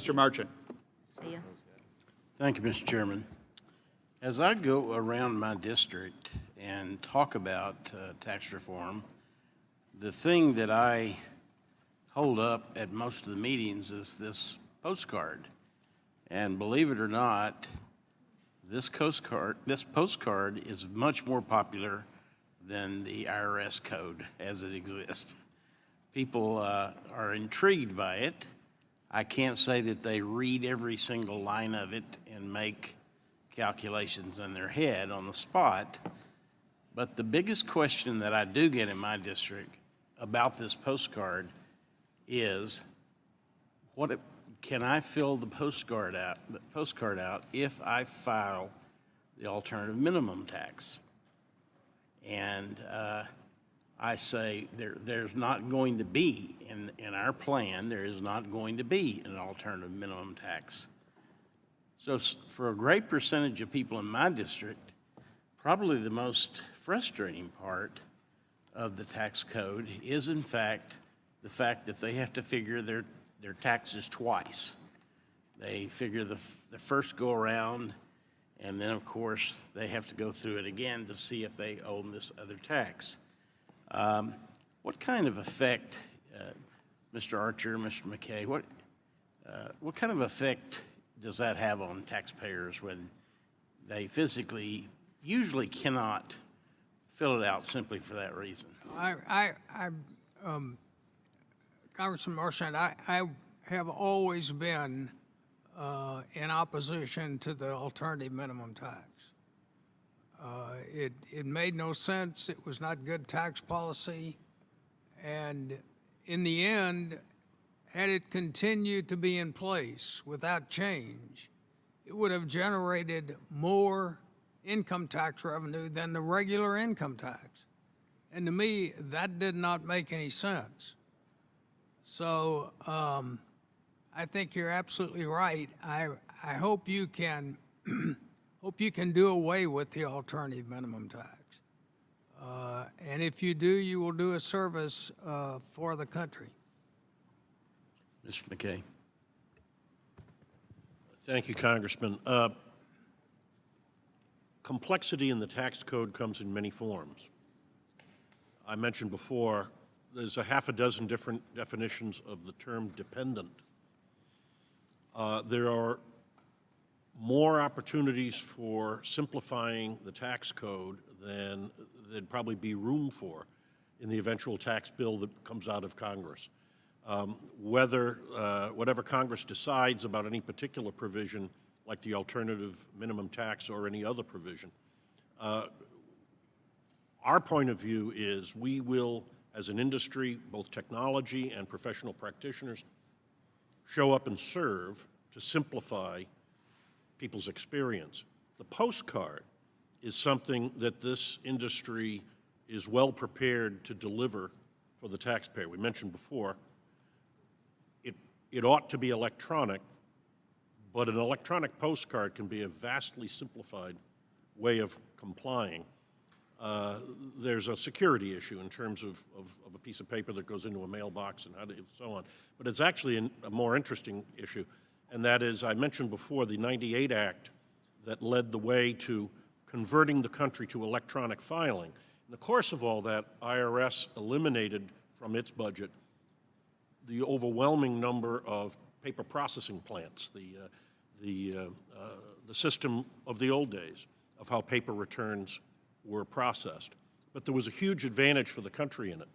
Mr. Marchant. See ya. Thank you, Mr. Chairman. As I go around my district and talk about tax reform, the thing that I hold up at most of the meetings is this postcard. And believe it or not, this postcard is much more popular than the IRS code as it exists. People are intrigued by it. I can't say that they read every single line of it and make calculations in their head on the spot, but the biggest question that I do get in my district about this postcard is, can I fill the postcard out if I file the alternative minimum tax? And I say there's not going to be, in our plan, there is not going to be an alternative minimum tax. So for a great percentage of people in my district, probably the most frustrating part of the tax code is, in fact, the fact that they have to figure their taxes twice. They figure the first go around, and then, of course, they have to go through it again to see if they owe this other tax. What kind of effect, Mr. Archer, Mr. McKay, what kind of effect does that have on taxpayers when they physically usually cannot fill it out simply for that reason? Congressman Marchant, I have always been in opposition to the alternative minimum tax. It made no sense. It was not good tax policy. And in the end, had it continued to be in place without change, it would have generated more income tax revenue than the regular income tax. And to me, that did not make any sense. So I think you're absolutely right. I hope you can do away with the alternative minimum tax. And if you do, you will do a service for the country. Mr. McKay. Thank you, Congressman. Complexity in the tax code comes in many forms. I mentioned before, there's a half a dozen different definitions of the term dependent. There are more opportunities for simplifying the tax code than there'd probably be room for in the eventual tax bill that comes out of Congress. Whatever Congress decides about any particular provision, like the alternative minimum tax or any other provision, our point of view is we will, as an industry, both technology and professional practitioners, show up and serve to simplify people's experience. The postcard is something that this industry is well prepared to deliver for the taxpayer. We mentioned before, it ought to be electronic, but an electronic postcard can be a vastly simplified way of complying. There's a security issue in terms of a piece of paper that goes into a mailbox and so on. But it's actually a more interesting issue, and that is, I mentioned before, the '98 Act that led the way to converting the country to electronic filing. In the course of all that, IRS eliminated from its budget the overwhelming number of paper processing plants, the system of the old days of how paper returns were processed. But there was a huge advantage for the country in it.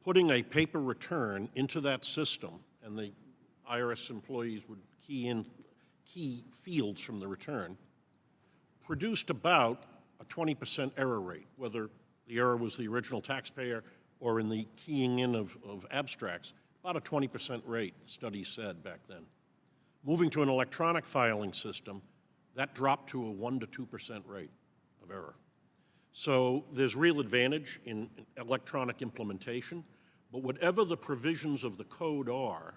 Putting a paper return into that system, and the IRS employees would key fields from the return, produced about a 20% error rate, whether the error was the original taxpayer or in the keying in of abstracts, about a 20% rate, the studies said back then. Moving to an electronic filing system, that dropped to a 1% to 2% rate of error. So there's real advantage in electronic implementation, but whatever the provisions of the code are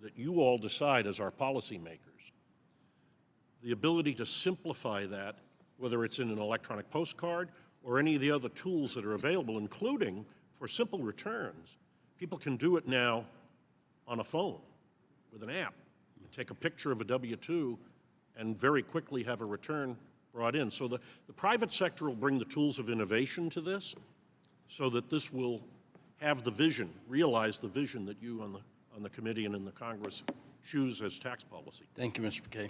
that you all decide as our policymakers, the ability to simplify that, whether it's in an electronic postcard or any of the other tools that are available, including for simple returns. People can do it now on a phone with an app, and take a picture of a W-2 and very quickly have a return brought in. So the private sector will bring the tools of innovation to this so that this will have the vision, realize the vision that you on the committee and in the Congress choose as tax policy. Thank you, Mr. McKay.